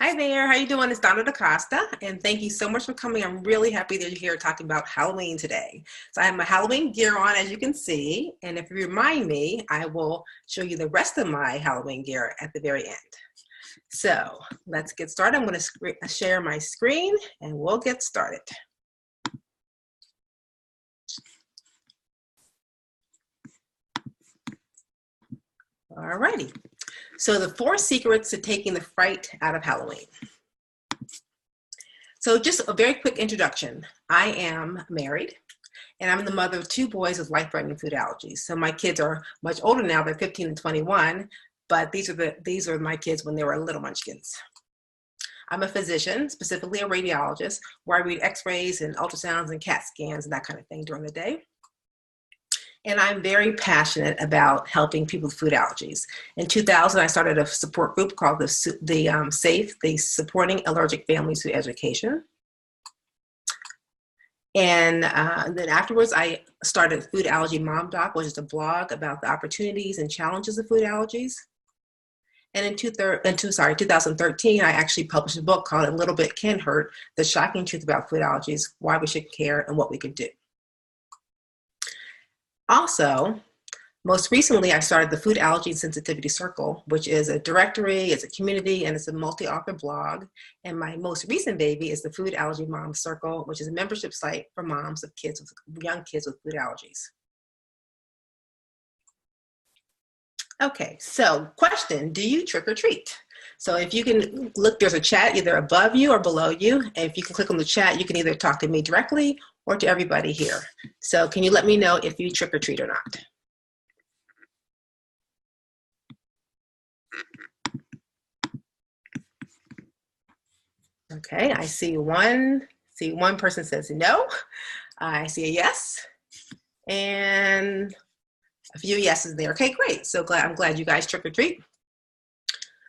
Hi there, how you doing? It's Donna DaCosta, and thank you so much for coming. I'm really happy that you're here talking about Halloween today. So I have my Halloween gear on, as you can see, and if you remind me, I will show you the rest of my Halloween gear at the very end. So let's get started. I'm going to share my screen, and we'll get started. Alrighty. So the 4 secrets to taking the fright out of Halloween. So just a very quick introduction. I am married, and I'm the mother of 2 boys with life-threatening food allergies. So my kids are much older now, they're 15 and 21, but these are my kids when they were little munchkins. I'm a physician, specifically a radiologist, where I read x-rays and ultrasounds and CAT scans and that kind of thing during the day. And I'm very passionate about helping people with food allergies. In 2000, I started a support group called the Supporting Allergic Families Through Education. And then afterwards, I started Food Allergy Mom Doc, which is a blog about the opportunities and challenges of food allergies. And in 2013, I actually published a book called A Little Bit Can Hurt, The Shocking Truth About Food Allergies, Why We Should Care and What We Can Do. Also, most recently, I started the Food Allergy Sensitivity Circle, which is a directory, it's a community, and it's a multi-author blog. And my most recent baby is the Food Allergy Mom Circle, which is a membership site for moms of young kids with food allergies. Okay, so question, do you trick or treat? So if you can look, there's a chat either above you or below you. And if you can click on the chat, you can either talk to me directly or to everybody here. So can you let me know if you trick or treat or not? Okay, I see one person says no. I see a yes. And a few yeses there. Okay, great. So I'm glad you guys trick or treat.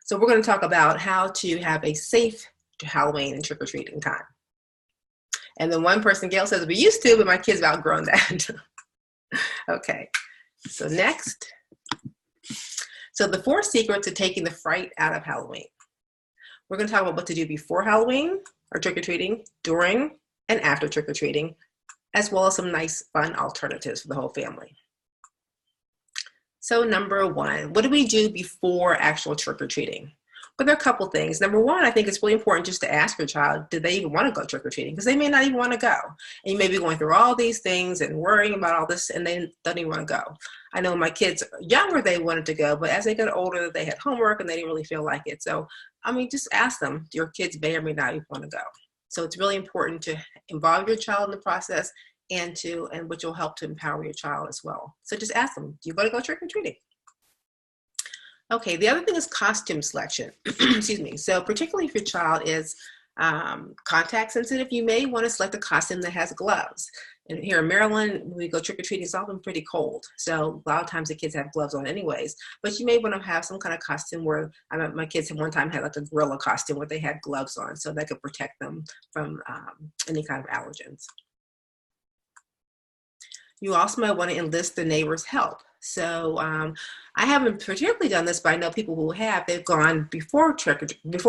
So we're going to talk about how to have a safe Halloween and trick or treating time. And then one person, Gail, says we used to, but my kids have outgrown that. Okay, so next. So the 4 secrets to taking the fright out of Halloween. We're going to talk about what to do before Halloween or trick or treating, during and after trick or treating, as well as some nice fun alternatives for the whole family. So number 1, what do we do before actual trick-or-treating? Well, there are a couple things. Number 1, I think it's really important just to ask your child, do they even want to go trick-or-treating? Because they may not even want to go. And you may be going through all these things and worrying about all this, and they don't even want to go. I know my kids younger, they wanted to go, but as they got older, they had homework and they didn't really feel like it. So, I mean, just ask them. Your kids may or may not even want to go. So it's really important to involve your child in the process and which will help to empower your child as well. So just ask them, do you want to go trick-or-treating? Okay, the other thing is costume selection. Excuse me. So particularly if your child is contact sensitive, you may want to select a costume that has gloves. And here in Maryland, when we go trick-or-treating, it's often pretty cold. So a lot of times the kids have gloves on anyways, but you may want to have some kind of costume where, my kids one time had like a gorilla costume where they had gloves on so that could protect them from any kind of allergens. You also might want to enlist the neighbor's help. So I haven't particularly done this, but I know people who have. They've gone before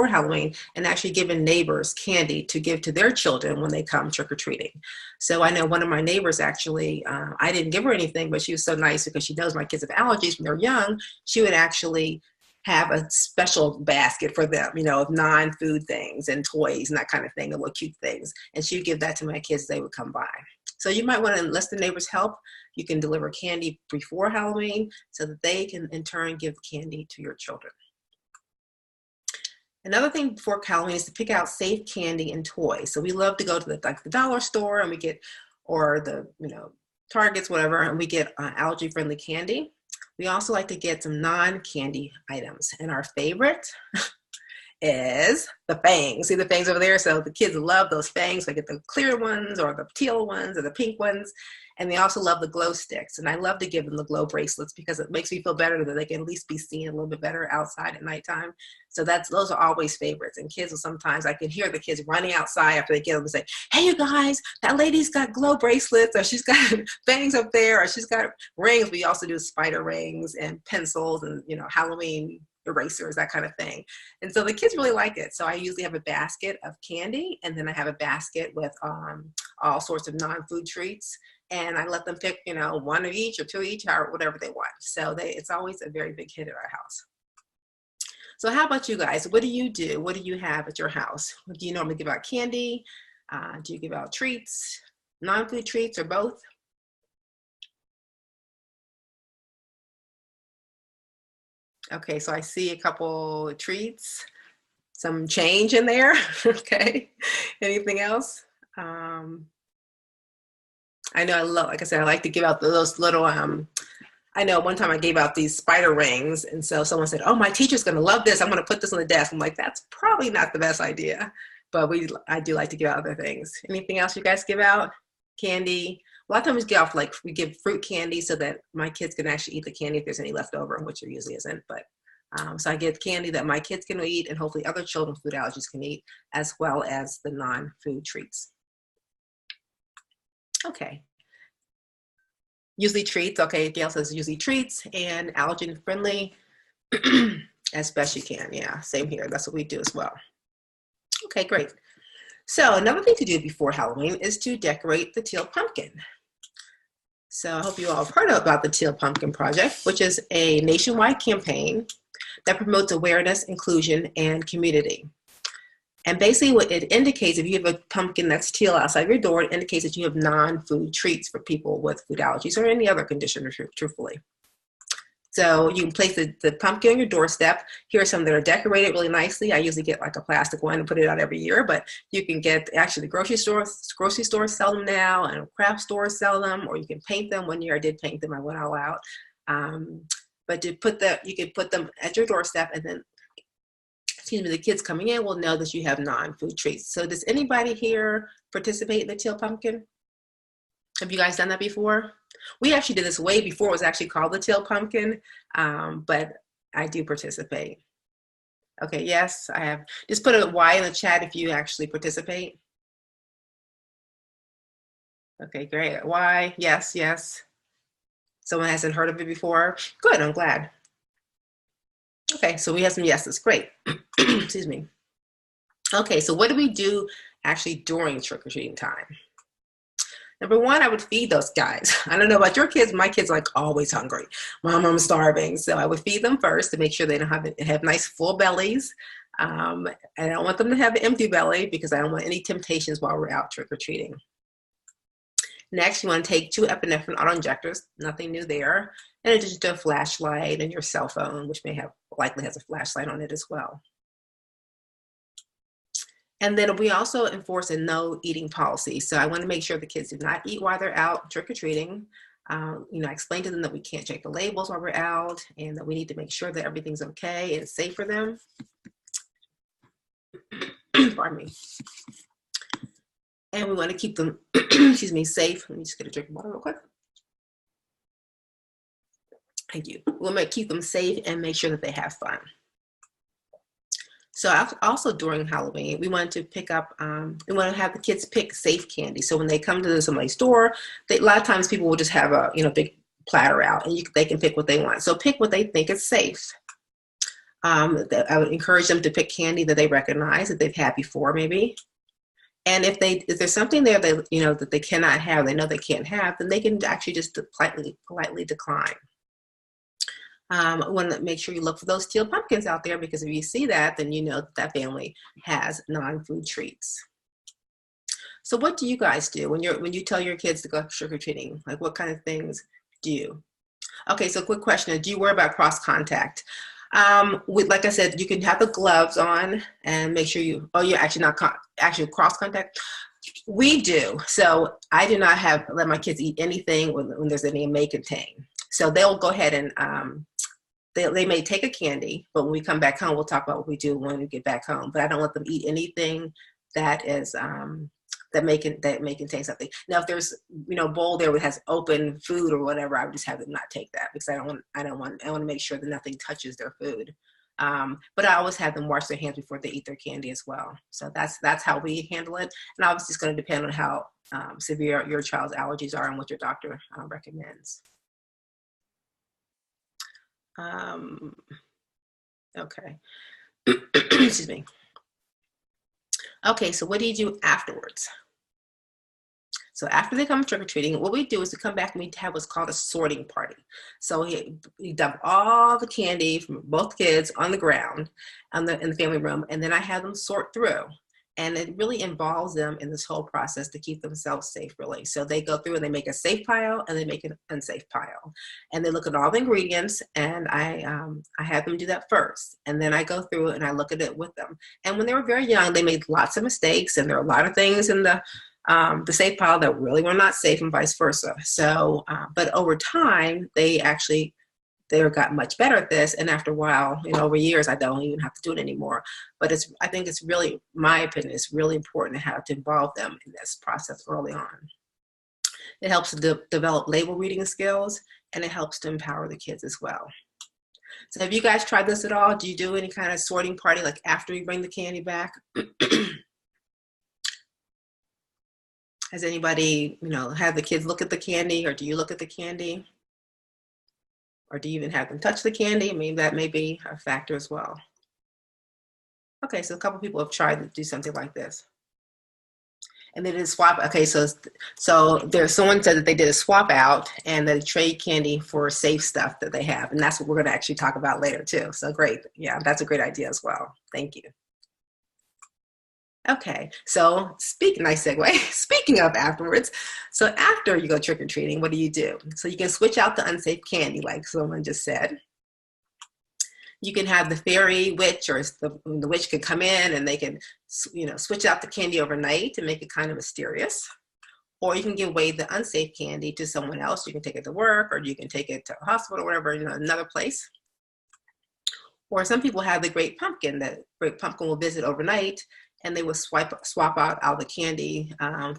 Halloween and actually given neighbors candy to give to their children when they come trick-or-treating. So I know one of my neighbors actually, I didn't give her anything, but she was so nice because she knows my kids have allergies when they're young. She would actually have a special basket for them, of non-food things and toys and that kind of thing, the little cute things. And she would give that to my kids, they would come by. So you might want to enlist the neighbor's help. You can deliver candy before Halloween so that they can in turn give candy to your children. Another thing before Halloween is to pick out safe candy and toys. So we love to go to the dollar store and we get, or the, Targets, whatever, and we get allergy-friendly candy. We also like to get some non-candy items. And our favorite is the fangs. See the fangs over there? So the kids love those fangs. They get the clear ones or the teal ones or the pink ones. And they also love the glow sticks. And I love to give them the glow bracelets because it makes me feel better that they can at least be seen a little bit better outside at nighttime. So those are always favorites. And kids will sometimes, I can hear the kids running outside after they get them and say, hey, you guys, that lady's got glow bracelets, or she's got fangs up there, or she's got rings. We also do spider rings and pencils and, Halloween erasers, that kind of thing. And so the kids really like it. So I usually have a basket of candy, and then I have a basket with all sorts of non-food treats. And I let them pick, you know, one of each or two each, or whatever they want. So it's always a very big hit at our house. So how about you guys? What do you do? What do you have at your house? Do you normally give out candy? Do you give out treats, non-food treats, or both? Okay, so I see a couple treats, some change in there. Okay, anything else? I know like I said, I like to give out those little, I know one time I gave out these spider rings, and so someone said, oh, my teacher's gonna love this. I'm gonna put this on the desk. I'm like, that's probably not the best idea, but I do like to give out other things. Anything else you guys give out? Candy. A lot of times we give fruit candy so that my kids can actually eat the candy if there's any left over, which there usually isn't, but so I get candy that my kids can eat and hopefully other children with food allergies can eat, as well as the non-food treats. Okay. Usually treats. Okay, Gail says usually treats and allergen friendly as best you can. Yeah, same here. That's what we do as well. Okay, great. So another thing to do before Halloween is to decorate the Teal Pumpkin. So I hope you all have heard about the Teal Pumpkin Project, which is a nationwide campaign that promotes awareness, inclusion, and community. And basically what it indicates, if you have a pumpkin that's teal outside your door, it indicates that you have non-food treats for people with food allergies or any other condition, truthfully. So you can place the pumpkin on your doorstep. Here are some that are decorated really nicely. I usually get like a plastic one and put it out every year, but you can get, actually the grocery stores sell them now, and craft stores sell them, or you can paint them. One year I did paint them, I went all out. But you can put them at your doorstep, and then, excuse me, the kids coming in will know that you have non-food treats. So does anybody here participate in the Teal Pumpkin? Have you guys done that before? We actually did this way before it was actually called the Teal Pumpkin, but I do participate. Okay, yes, I have. Just put a Y in the chat if you actually participate. Okay, great. Y, yes, yes. Someone hasn't heard of it before? Good, I'm glad. Okay, so we have some yeses, great. Excuse me. Okay, so what do we do actually during trick-or-treating time? Number one, I would feed those guys. I don't know about your kids, my kids are like always hungry. Mom, I'm starving. So I would feed them first to make sure they don't have nice full bellies. And I don't want them to have an empty belly because I don't want any temptations while we're out trick-or-treating. Next, you want to take 2 epinephrine autoinjectors, nothing new there, and in addition to a flashlight and your cell phone, which likely has a flashlight on it as well. And then we also enforce a no eating policy. So I want to make sure the kids do not eat while they're out trick-or-treating. I explain to them that we can't check the labels while we're out, and that we need to make sure that everything's okay and safe for them. Pardon me. And we want to keep them, excuse me, safe. Let me just get a drink of water real quick. Thank you. We want to keep them safe and make sure that they have fun. So also during Halloween, we wanted to pick up, we want to have the kids pick safe candy. So when they come to somebody's store, a lot of times people will just have a big platter out, and they can pick what they want. So pick what they think is safe. I would encourage them to pick candy that they recognize, that they've had before maybe. And if there's something there that that they cannot have, they know they can't have, then they can actually just politely decline. I want to make sure you look for those teal pumpkins out there, because if you see that, then you know that family has non-food treats. So what do you guys do when you tell your kids to go trick-or-treating? Like, what kind of things do you? Okay, so quick question: do you worry about cross contact? Like I said, you can have the gloves on and make sure you're actually not actually cross contact. We do. So I do not let my kids eat anything when there's any may contain. So they'll go ahead and they may take a candy, but when we come back home, we'll talk about what we do when we get back home. But I don't let them eat anything that is that may contain something. Now, if there's a bowl there that has open food or whatever, I would just have them not take that, because I want to make sure that nothing touches their food. But I always have them wash their hands before they eat their candy as well. So that's how we handle it. And obviously, it's going to depend on how severe your child's allergies are and what your doctor recommends. Okay. Excuse me. Okay, so what do you do afterwards? So after they come trick-or-treating, what we do is to come back and we have what's called a sorting party. So we dump all the candy from both kids on the ground in the family room, and then I have them sort through. And it really involves them in this whole process to keep themselves safe, really. So they go through and they make a safe pile and they make an unsafe pile. And they look at all the ingredients, and I have them do that first. And then I go through and I look at it with them. And when they were very young, they made lots of mistakes, and there are a lot of things in the safe pile that really were not safe, and vice versa. So, but over time, they got much better at this. And after a while, over years, I don't even have to do it anymore. But I think it's really, my opinion, it's really important to involve them in this process early on. It helps to develop label reading skills, and it helps to empower the kids as well. So have you guys tried this at all? Do you do any kind of sorting party, like after you bring the candy back? Has anybody, have the kids look at the candy, or do you look at the candy? Or do you even have them touch the candy? I mean, that may be a factor as well. Okay, so a couple people have tried to do something like this. And they did a swap. Okay, so there's someone said that they did a swap out and they trade candy for safe stuff that they have. And that's what we're going to actually talk about later too. So great. Yeah, that's a great idea as well. Thank you. Okay, so nice segue. Speaking of afterwards, so after you go trick-or-treating, what do you do? So you can switch out the unsafe candy, like someone just said. You can have the fairy witch, or the witch could come in and they can, switch out the candy overnight to make it kind of mysterious. Or you can give away the unsafe candy to someone else. You can take it to work, or you can take it to a hospital, or whatever, another place. Or some people have the great pumpkin. That great pumpkin will visit overnight, and they will swap out all the candy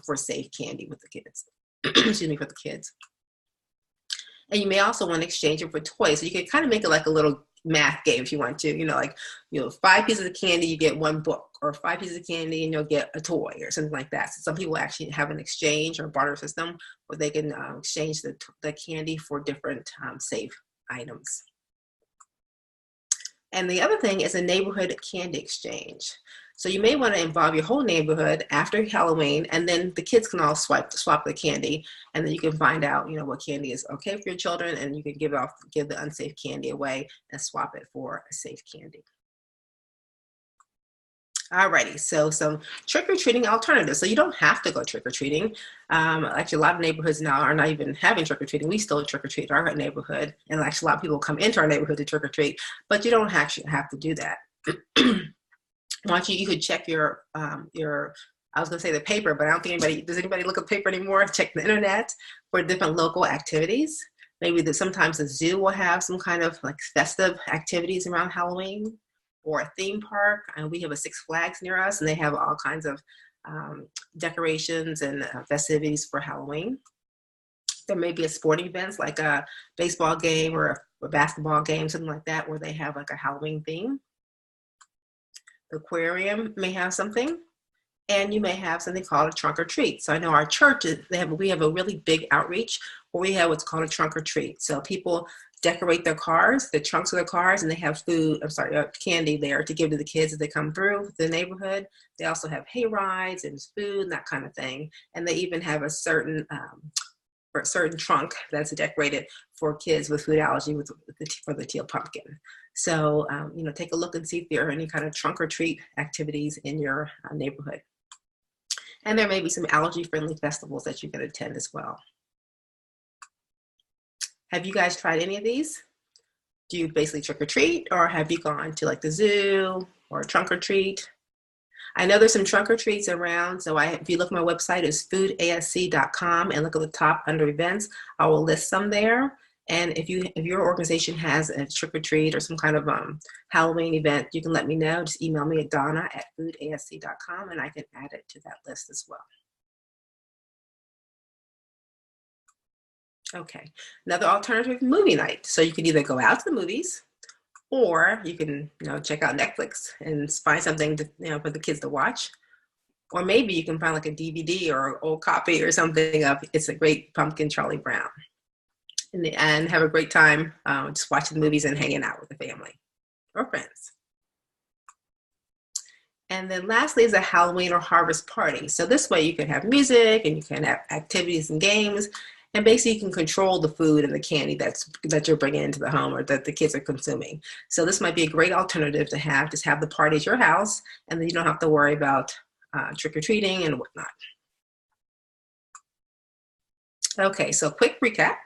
for safe candy with the kids. Excuse me, for the kids. And you may also want to exchange it for toys. So you can kind of make it like a little math game if you want to. 5 pieces of candy, you get 1 book, or 5 pieces of candy and you'll get a toy, or something like that. So some people actually have an exchange or barter system where they can exchange the candy for different safe items. And the other thing is a neighborhood candy exchange. So you may want to involve your whole neighborhood after Halloween, and then the kids can all swap the candy, and then you can find out, what candy is okay for your children, and you can give the unsafe candy away and swap it for a safe candy. Alrighty, so some trick-or-treating alternatives. So you don't have to go trick-or-treating. Actually, a lot of neighborhoods now are not even having trick-or-treating. We still trick-or-treat in our neighborhood, and actually a lot of people come into our neighborhood to trick-or-treat, but you don't actually have to do that. You could check your I was going to say the paper, but I don't think does anybody look at the paper anymore? Check the internet for different local activities. Maybe sometimes the zoo will have some kind of like festive activities around Halloween, or a theme park. And we have a Six Flags near us, and they have all kinds of decorations and festivities for Halloween. There may be a sporting events like a baseball game or a basketball game, something like that, where they have like a Halloween theme. The aquarium may have something, and you may have something called a trunk or treat. So I know our church, we have a really big outreach where we have what's called a trunk or treat. So people decorate their cars, the trunks of their cars, and they have candy there to give to the kids as they come through the neighborhood. They also have hay rides and food and that kind of thing. And they even have a certain trunk that's decorated for kids with food allergy for the Teal Pumpkin. So, take a look and see if there are any kind of trunk or treat activities in your neighborhood. And there may be some allergy-friendly festivals that you can attend as well. Have you guys tried any of these? Do you basically trick or treat, or have you gone to like the zoo or trunk or treat? I know there's some trunk or treats around, so if you look at my website, it's foodasc.com, and look at the top under events, I will list some there. And if your organization has a trick or treat or some kind of Halloween event, you can let me know. Just email me at donna@foodasc.com, and I can add it to that list as well. Okay, another alternative, movie night. So you can either go out to the movies, or you can check out Netflix and find something for the kids to watch. Or maybe you can find like a DVD or an old copy or something of It's a Great Pumpkin, Charlie Brown, and have a great time just watching the movies and hanging out with the family. or friends. And then lastly is a Halloween or harvest party. So this way you can have music and you can have activities and games, and basically you can control the food and the candy that you're bringing into the home or that the kids are consuming. So this might be a great alternative to have. Just have the party at your house, and then you don't have to worry about trick-or-treating and whatnot. Okay, so quick recap.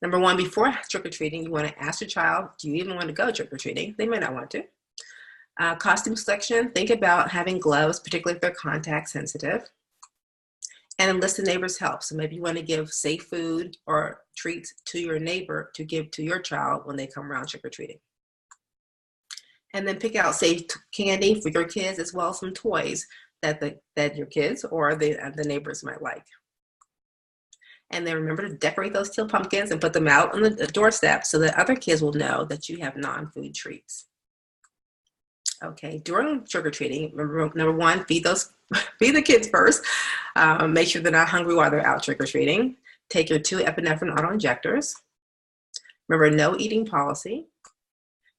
Number one, before trick-or-treating, you want to ask your child, do you even want to go trick-or-treating? They may not want to. Costume selection, think about having gloves, particularly if they're contact sensitive. And enlist the neighbor's help. So maybe you want to give safe food or treats to your neighbor to give to your child when they come around trick-or-treating. And then pick out safe candy for your kids, as well as some toys that your kids or the neighbors might like. And then remember to decorate those teal pumpkins and put them out on the doorstep so that other kids will know that you have non-food treats. Okay, during trick-or-treating, remember, number one, feed the kids first. Make sure they're not hungry while they're out trick-or-treating. Take your 2 epinephrine auto-injectors. Remember, no eating policy.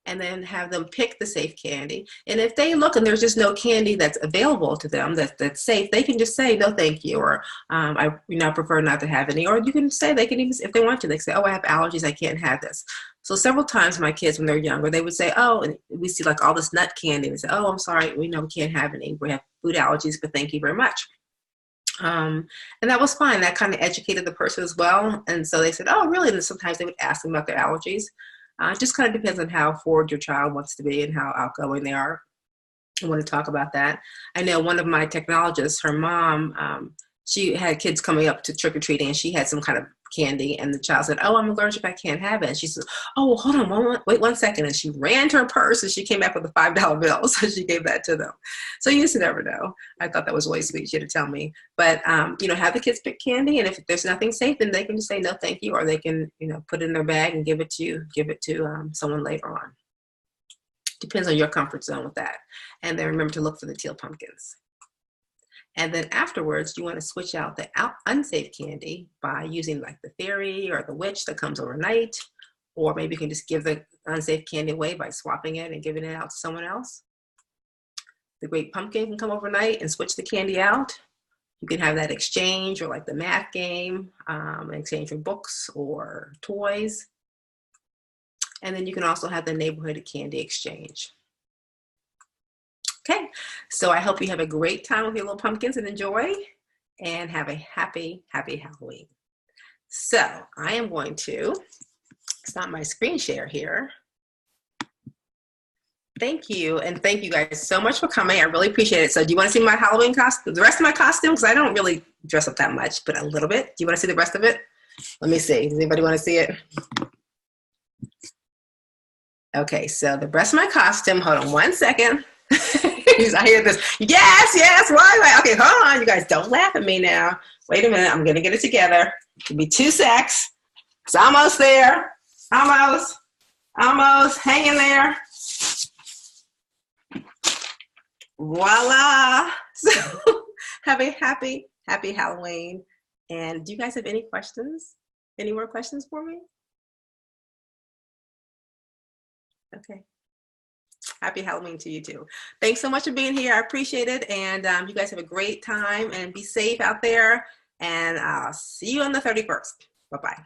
And then have them pick the safe candy. And if they look and there's just no candy that's available to them that's safe, they can just say, no, thank you, or I prefer not to have any. Or you can say, they can even, if they want to, they can say, oh, I have allergies, I can't have this. So several times my kids, when they're younger, they would say, oh, and we see like all this nut candy. And they say, oh, I'm sorry, we can't have any. We have food allergies, but thank you very much. And that was fine. That kind of educated the person as well. And so they said, oh, really? And sometimes they would ask them about their allergies. It just kind of depends on how forward your child wants to be and how outgoing they are. I want to talk about that. I know one of my technologists, her mom, she had kids coming up to trick-or-treating, and she had some kind of candy, and the child said, oh, I'm allergic, I can't have it. And she said, oh, well, hold on, wait 1 second. And she ran to her purse, and she came back with a $5 bill, so she gave that to them. So you just never know. I thought that was really sweet. She had to tell me. But, have the kids pick candy, and if there's nothing safe, then they can just say no thank you, or they can, put it in their bag and give it to someone later on. Depends on your comfort zone with that. And then remember to look for the teal pumpkins. And then afterwards, you want to switch out the unsafe candy by using like the fairy or the witch that comes overnight, or maybe you can just give the unsafe candy away by swapping it and giving it out to someone else. The great pumpkin can come overnight and switch the candy out. You can have that exchange, or like the math game, exchange for books or toys. And then you can also have the neighborhood candy exchange. Okay, so I hope you have a great time with your little pumpkins and enjoy, and have a happy, happy Halloween. So I am going to stop my screen share here. Thank you, and thank you guys so much for coming. I really appreciate it. So do you want to see my Halloween costume, the rest of my costume? Because I don't really dress up that much, but a little bit. Do you want to see the rest of it? Let me see. Does anybody want to see it? Okay, so the rest of my costume, hold on 1 second. I hear this, yes, why? Okay, hold on, you guys, don't laugh at me now. Wait a minute, I'm gonna get it together. Give me 2 secs. It's almost there. Almost, hang in there. Voila. So have a happy, happy Halloween. And do you guys have any questions? Any more questions for me? Okay. Happy Halloween to you too. Thanks so much for being here. I appreciate it. And you guys have a great time and be safe out there. And I'll see you on the 31st. Bye-bye.